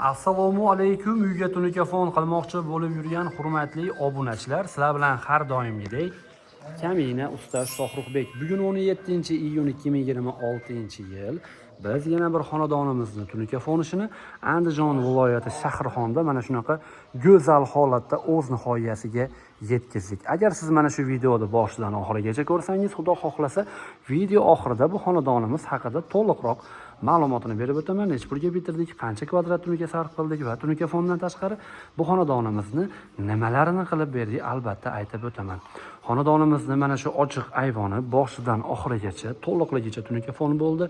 Assalomu alaykum. Uyga tunukafon qilmoqchi bo'lib yurgan hurmatli obunachilar, sizlar bilan har doimgidek Kamina usta Shohruxbek. Bugun 17-iyun 2026-yil. Biz yana bir xonadonimizni tunukafon ishini Andijon viloyati Shahrixonda mana shunaqa go'zal holatda o'z nihoyasiga yetkazdik. Agar siz mana shu videoni boshidan oxirigacha ko'rsangiz, xudo xohlasa, video oxirida bu xonadonimiz haqida to'liqroq ma'lumotini berib o'taman. Nech pulga bitirdik, qancha kvadrat tunuka sarf qildik va tunukafondan tashqari bu xonadonimizni nimalarini qilib berdik, albatta aytib o'taman. Xonadonimizni mana shu ochiq ayvoni boshidan oxirigacha to'liqligicha tunuka bo'ldi.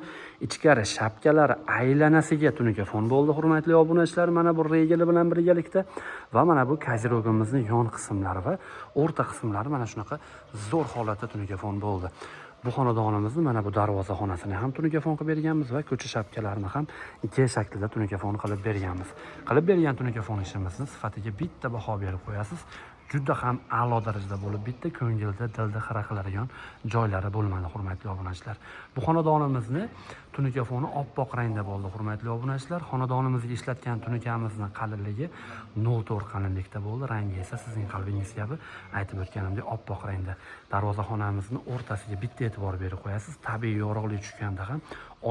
Ichkari shapkalari aylanasiga tunuka bo'ldi, hurmatli obunachilar. Mana bu regeli bilan birgalikda va mana bu kozirogimizning yon qismlari va o'rta qismlari mana shunaqa zo'r holatda tunuka bo'ldi. Bu xonadonimizni mana bu darvozaxonasini ham tunuka qilib berganmiz va ko'cha shapkalarini ham G shaklida tunuka qilib berganmiz. Qilib bergan tunuka ishimizni sifatiga bitta baho berib qo'yasiz. Juda ham a'lo darajada bo'lib, bitta ko'ngilda, dilda xira qiladigan joylari bo'lmadi, hurmatli obunachilar. Bu xonadonimizni tunukafoni oppoq rangda bo'ldi, hurmatli obunachilar. Xonadonimizga ishlatgan tunukamizning qalinligi 0.4 qalinlikda bo'ldi. Rangi esa sizning qalbingiz kabi aytib o'tganimdek oppoq rangda. Darvozaxonamizning o'rtasiga bitta e'tibor berib qo'yasiz. Tabiiy yorug'lik tushganda ham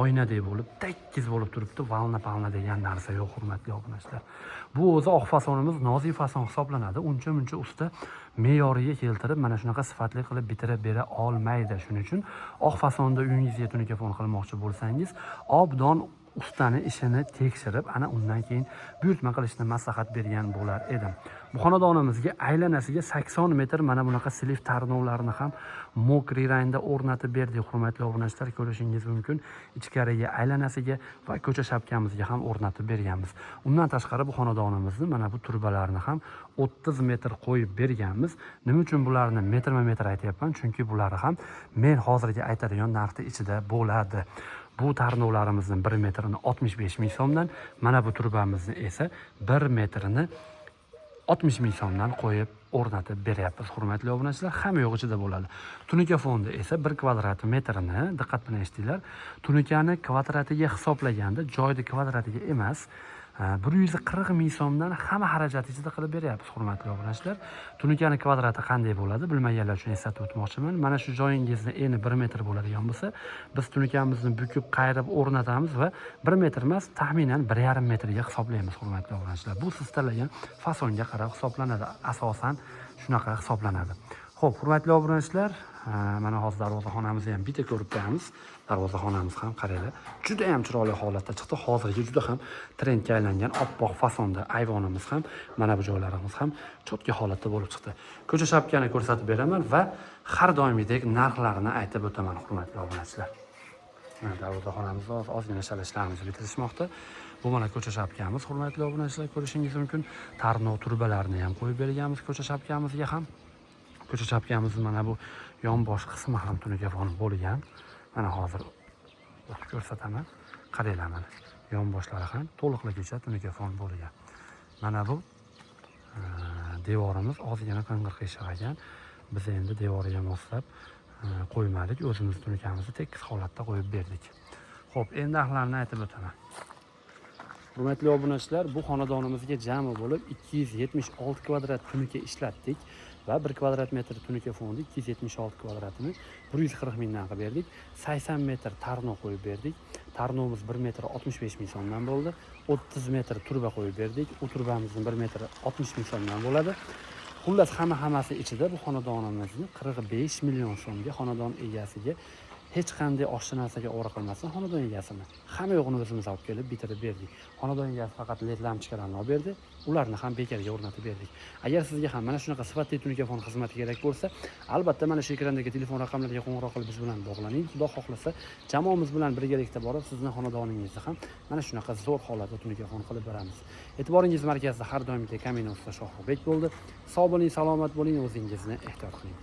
oynadek bo'lib, tekis bo'lib turibdi. Valna degan narsa yo'q, hurmatli obunachilar. Bu o'zi oq fasonimiz nozik fason hisoblanadi. Uncha usta me'yoriga keltirib mana shunaqa sifatli qilib bitirib bera olmaydi. Shuning uchun oq fasonda uyingizga tunuka qilmoqchi bo'lsangiz, obdon ustani ishini tekshirib, ana undan keyin buyurtma qilishni maslahat bergan bo'lar edim. Bu xonadonimizga aylanasiga 80 metr mana bunaqa silif tarnovlarni ham mokri rangda o'rnatib berdik, hurmatli obunachilar. Ko'rishingiz mumkin. Ichkariga aylanasiga va ko'cha shapkamizga ham o'rnatib berganmiz. Undan tashqari bu xonadonimizni mana bu turbalarni ham 30 metr qo'yib berganmiz. Nima uchun bularni metrma-metr aytyapman? Chunki bular ham men hozirga aytadigan narxda ichida bo'ladi. Bu tarnovlarimizning 1 metrini 65 ming so'mdan, mana bu turbamizni esa 1 metrini 60 ming so'mdan qo'yib o'rnatib beryapmiz, hurmatli obunachilar. Hamma yo'q ichida bo'ladi. Tunuka fondi esa 1 kvadrat metrini, diqqat bilan eshitinglar, tunukani kvadratiga hisoblaganda, joyni kvadratiga emas, 140 ming so'mdan hamma xarajat ichida qilib beryapmiz, hurmatli obunachilar. Tunukani kvadrati qanday bo'ladi, bilmaganlar uchun eslatib o'tmoqchiman. Mana shu joyingizni eni 1 metr bo'ladigan bo'lsa, biz tunukamizni bukib, qayrib o'rnatamiz va 1 metr emas, taxminan 1,5 metrga hisoblaymiz, hurmatli obunachilar. Bu siz tanlagan fasonga qarab hisoblanadi. Asosan shunaqa hisoblanadi. Xo'p, hurmatli obunachilar, mana hozir darvozaxonamizni ham bitta ko'rib turamiz. Darvozaxonamiz ham qaranglar, juda ham chiroyli holatda chiqdi. Hozirgi juda ham trendga aylangan oppoq fasonda ayvonimiz ham, mana bu joylarimiz ham cho'tka holatda bo'lib chiqdi. Ko'cha shapkani ko'rsatib beraman va har doimgidek narxlarini aytib o'taman, hurmatli obunachilar. Mana darvozaxonamizda ozgina ishlarimiz bitirishmoqda. Bu mana ko'cha shapkamiz, hurmatli obunachilar, ko'rishingiz mumkin. Tarnov turbalarini ham qo'yib berganmiz ko'cha shapkamizga ham. Ko'cha shapkamizning mana bu yonbosh qismi ham tunukafon bo'lgan. Mana hozir o'tib ko'rsataman. Qaranglar, mana yonboshlari ham to'liqligicha tunukafon bo'lgan. Mana bu devorimiz ozgina qing'ir qiyshiqagan. Biz endi devoriga moslab qo'ymadik, o'zimiz tunukamizni tekis holatda qo'yib berdik. Xo'p, endi narxlarni aytib o'taman. Hurmatli obunachilar, bu xonadonimizga jami bo'lib 276 kvadrat tunuka ishlatdik va 1 kvadrat metr tunuka fondi 276 kvadratini 140 mingdan qilib berdik. 80 metr tarnov qo'yib berdik. Tarnovimiz 1 metr 65 ming so'mdan bo'ldi. 30 metr turba qo'yib berdik. U turbamizning 1 metr 60 ming so'mdan bo'ladi. Xullas hammasi ichida bu xonadonimizni 45 million so'mga xonadon egasiga hech qanday oshchi narsaga o'ra qilmasdan xonadon egasini hamma yo'g'ini o'zimiz olib kelib bitirib berdik. Xonadon egasi faqat led lampochkalarni olib berdi, ularni ham bekarga o'rnatib berdik. Agar sizga ham mana shunaqa sifatli tunuka xizmati kerak bo'lsa, albatta mana shu ekrandagi telefon raqamlariga qo'ng'iroq qilib biz bilan bog'laning. Xudo xohlasa, jamoamiz bilan birgalikda borib, sizning xonadoningizni ham mana shunaqa zo'r holatda tunuka qilib beramiz. E'tiboringiz markazida har doimgidek Kamina usta Shohruxbek bo'ldi. Sog' bo'ling, salomat bo'ling, o'zingizni ehtiyot qiling.